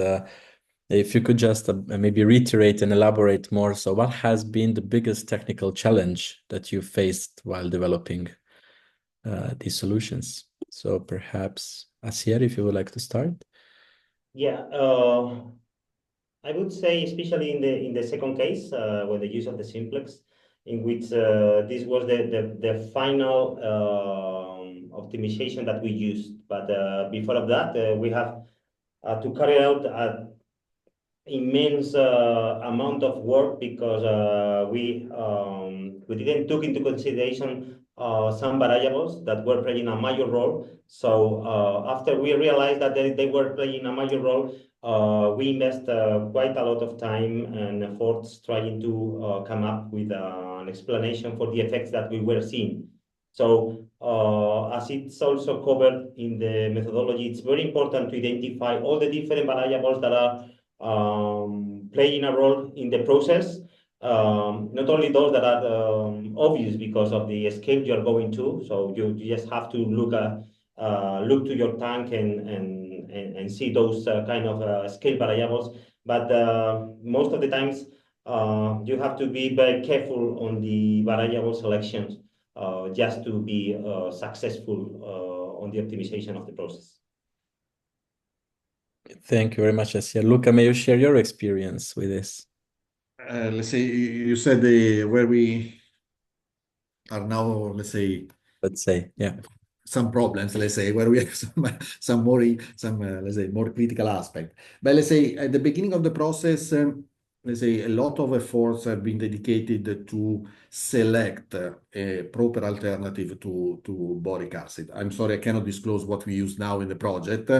if you could just maybe reiterate and elaborate more. So what has been the biggest technical challenge that you faced while developing these solutions? So perhaps, Asier, if you would like to start. Yeah, I would say, especially in the second case, with the use of the simplex, in which this was the final optimization that we used. But before of that, we have to carry out an immense amount of work, because we didn't took into consideration some variables that were playing a major role. So after we realized that they were playing a major role, we invest quite a lot of time and efforts trying to come up with an explanation for the effects that we were seeing. So as it's also covered in the methodology, it's very important to identify all the different variables that are playing a role in the process. Not only those that are obvious because of the scale you're going to, so you just have to look to your tank and see those kind of scale variables. But most of the times, you have to be very careful on the variable selections just to be successful on the optimization of the process. Thank you very much, Asier. Luca, may you share your experience with this? Let's say you said where we are now, let's say, yeah. some problems, let's say, where we have some more, let's say, more critical aspect. But let's say at the beginning of the process, let's say a lot of efforts have been dedicated to select a proper alternative to boric acid. I'm sorry, I cannot disclose what we use now in the project,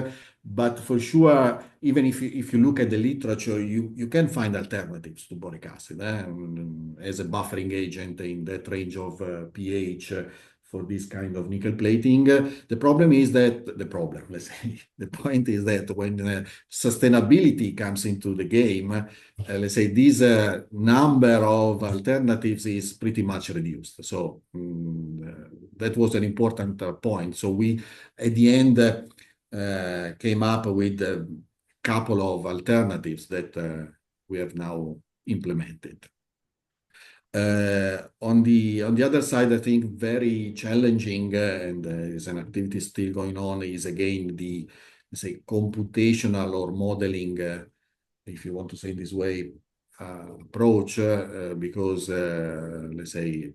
but for sure, even if you look at the literature, you can find alternatives to boric acid as a buffering agent in that range of pH for this kind of nickel plating. The problem is that let's say, the point is that when sustainability comes into the game, let's say this number of alternatives is pretty much reduced. So that was an important point. So we, at the end, came up with a couple of alternatives that we have now implemented. On the other side, I think very challenging, and is an activity still going on, is again the, let's say, computational or modeling, if you want to say this way, approach, because, let's say,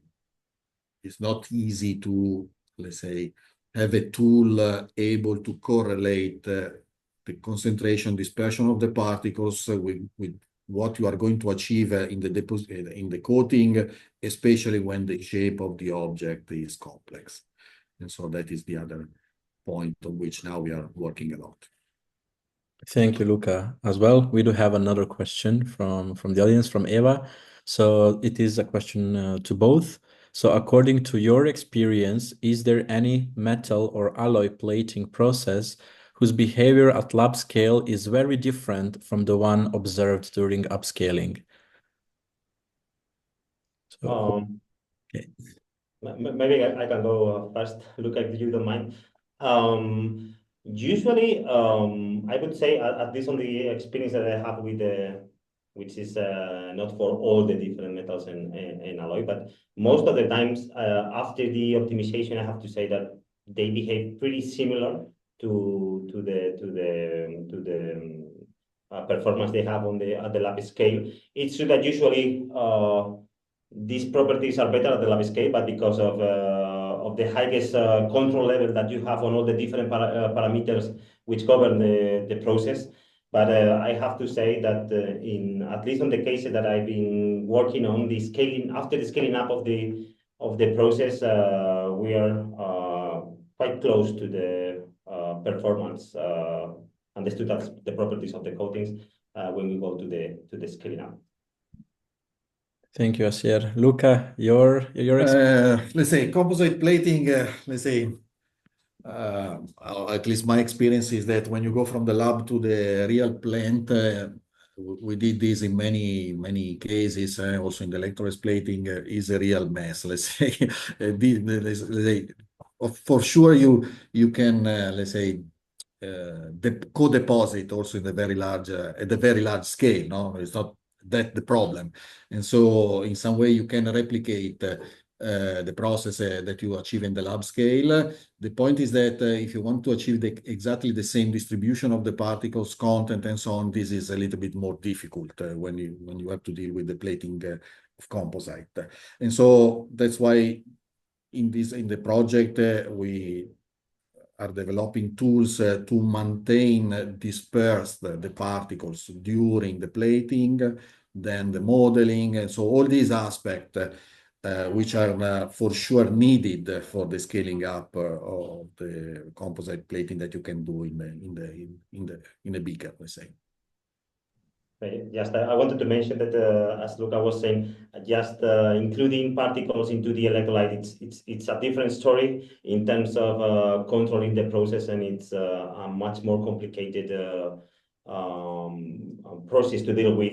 it's not easy to, let's say, have a tool able to correlate the concentration dispersion of the particles with what you are going to achieve in the coating, especially when the shape of the object is complex. And so that is the other point on which now we are working a lot. Thank you, Luca, as well. We do have another question from the audience, from Eva. So it is a question to both. So according to your experience, is there any metal or alloy plating process whose behavior at lab scale is very different from the one observed during upscaling? So, okay. Maybe I can go first. Look, if you don't mind. Usually, I would say, at least on the experience that I have with the, which is not for all the different metals and alloy, but most of the times after the optimization, I have to say that they behave pretty similar to the performance they have on the at the lab scale. It's true that usually these properties are better at the lab scale, but because of the highest control level that you have on all the different parameters which govern the process. But I have to say that in at least on the cases that I've been working on, the scaling after the scaling up of the process, we are quite close to the performance understood as the properties of the coatings when we go to the scaling up. Thank you, Asier. Luca, your experience? Let's say composite plating, let's say, at least my experience is that when you go from the lab to the real plant, we did this in many cases, also in the electroplating, is a real mess, let's say. Let's say, for sure you can, let's say, co-deposit also in the very large, at the very large scale, no? It's not that the problem. And so in some way you can replicate the process that you achieve in the lab scale. The point is that if you want to achieve exactly the same distribution of the particles, content, and so on, this is a little bit more difficult when you have to deal with the plating of composite. And so that's why in the project we are developing tools to maintain dispersed the particles during the plating, then the modeling, and so all these aspects which are for sure needed for the scaling up of the composite plating that you can do in a beaker, let's say. Just I wanted to mention that as Luca was saying, just including particles into the electrolyte, it's a different story in terms of controlling the process, and it's a much more complicated process to deal with,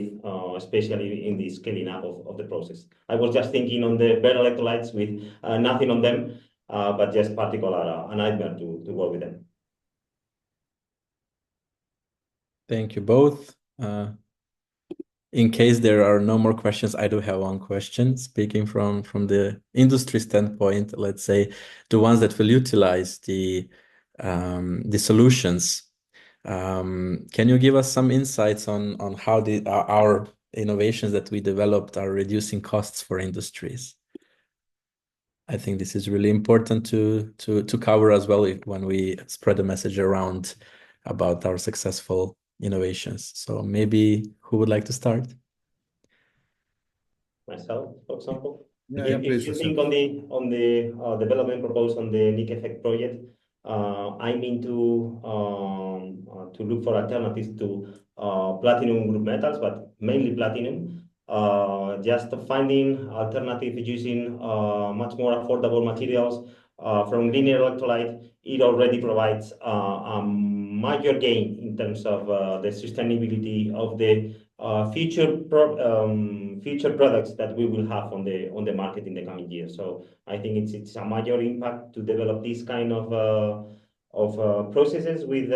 especially in the scaling up of the process. I was just thinking on the bare electrolytes with nothing on them, but just particle are a nightmare to work with them. Thank you both. In case there are no more questions, I do have one question. Speaking from the industry standpoint, let's say the ones that will utilize the solutions. Can you give us some insights on how our innovations that we developed are reducing costs for industries? I think this is really important to cover as well when we spread the message around about our successful innovations. So maybe who would like to start? Myself, for example. Yeah, If please, you Joseph. think on the development proposed on the NICKEFFECT project, I mean to look for alternatives to platinum group metals, but mainly platinum. Just finding alternatives using much more affordable materials from linear electrolyte, it already provides a major gain in terms of the sustainability of the future products that we will have on the market in the coming years. So I think it's a major impact to develop this kind of processes with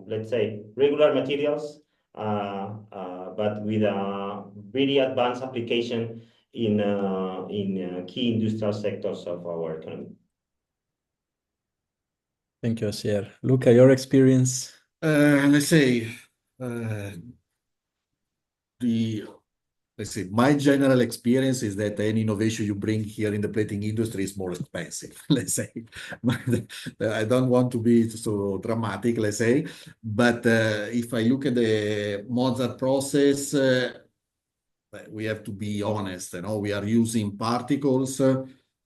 let's say regular materials, but with a very advanced application in key industrial sectors of our economy. Thank you, Asier. Luca, your experience? Let's say my general experience is that any innovation you bring here in the plating industry is more expensive, let's say. I don't want to be so dramatic, let's say, but if I look at the MOZART process, we have to be honest, we are using particles.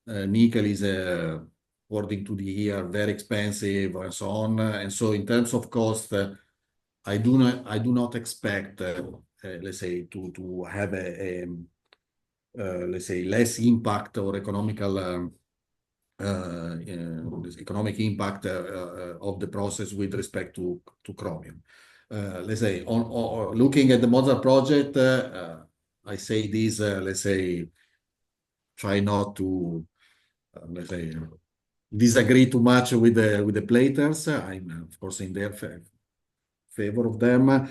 Nickel is, according to the year, very expensive and so on. And so in terms of cost, I do not expect, let's say, to have let's say, less impact or economic impact of the process with respect to chromium. Let's say, on looking at the MOZART project, I say this, let's say, try not to, let's say, disagree too much with the platers. I'm, of course, in their favor of them.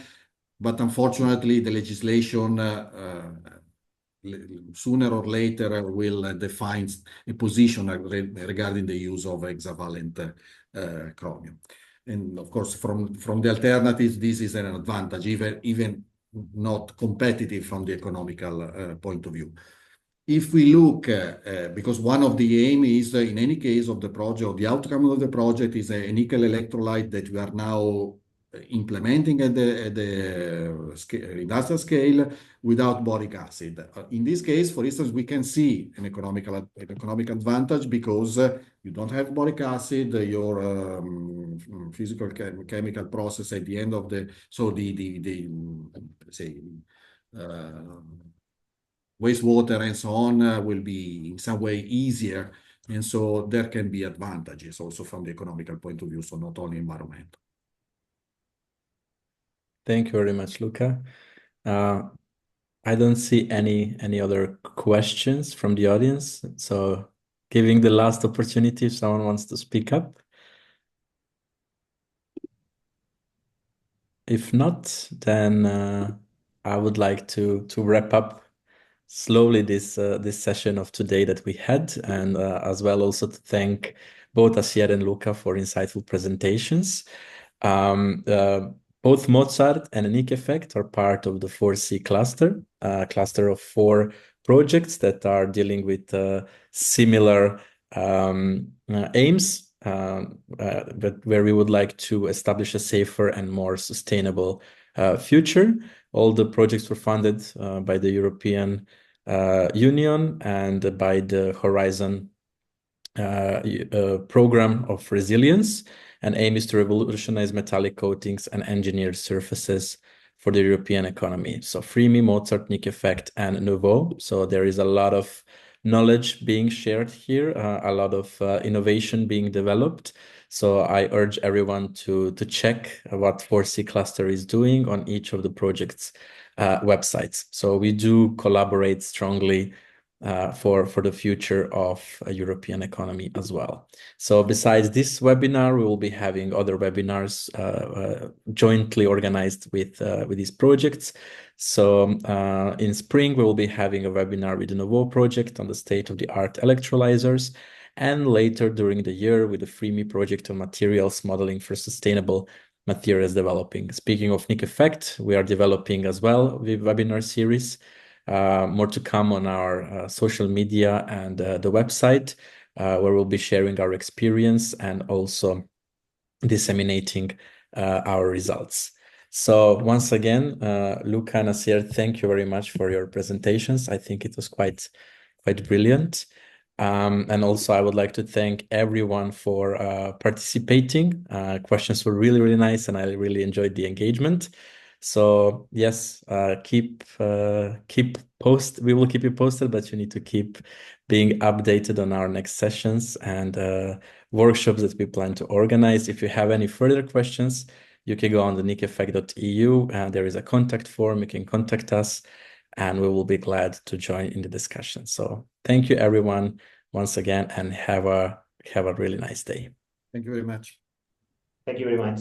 But unfortunately, the legislation sooner or later will define a position regarding the use of hexavalent chromium. And of course, from the alternatives, this is an advantage, even not competitive from the economical point of view. If we look, because one of the aim is, in any case of the project, the outcome of the project is a nickel electrolyte that we are now implementing at the industrial scale without boric acid. In this case, for instance, we can see an economic advantage because you don't have boric acid, your physical chemical process at the end of the, so say, wastewater and so on will be in some way easier. And so there can be advantages also from the economical point of view, so not only environmental. Thank you very much, Luca. I don't see any other questions from the audience. So giving the last opportunity if someone wants to speak up. If not, then I would like to wrap up slowly this session of today that we had, and as well also to thank both Asier and Luca for insightful presentations. Both MOZART and NICKEFFECT are part of the 4C cluster, a cluster of 4 projects that are dealing with similar aims, but where we would like to establish a safer and more sustainable future. All the projects were funded by the European Union and by the Horizon program of resilience, and aim is to revolutionize metallic coatings and engineered surfaces for the European economy. So FREEME, MOZART, NICKEFFECT, and Nouveau. So there is a lot of knowledge being shared here, a lot of innovation being developed. So I urge everyone to check what 4C Cluster is doing on each of the projects' websites. So we do collaborate strongly for the future of a European economy as well. So besides this webinar, we will be having other webinars jointly organized with these projects. So in spring, we will be having a webinar with the Nouveau project on the state-of-the-art electrolyzers, and later during the year with the FREEME project on materials modeling for sustainable materials developing. Speaking of NICKEFFECT, we are developing as well the webinar series More to come on our social media and the website, where we'll be sharing our experience and also disseminating our results. So once again, Luca and Asier, thank you very much for your presentations. I think it was quite brilliant. And also I would like to thank everyone for participating. Questions were really, really nice, and I really enjoyed the engagement. So yes, we will keep you posted, but you need to keep being updated on our next sessions and workshops that we plan to organize. If you have any further questions, you can go on the NICKEFFECT.eu, and there is a contact form. You can contact us, and we will be glad to join in the discussion. So thank you, everyone, once again, and have a really nice day. Thank you very much. Thank you very much.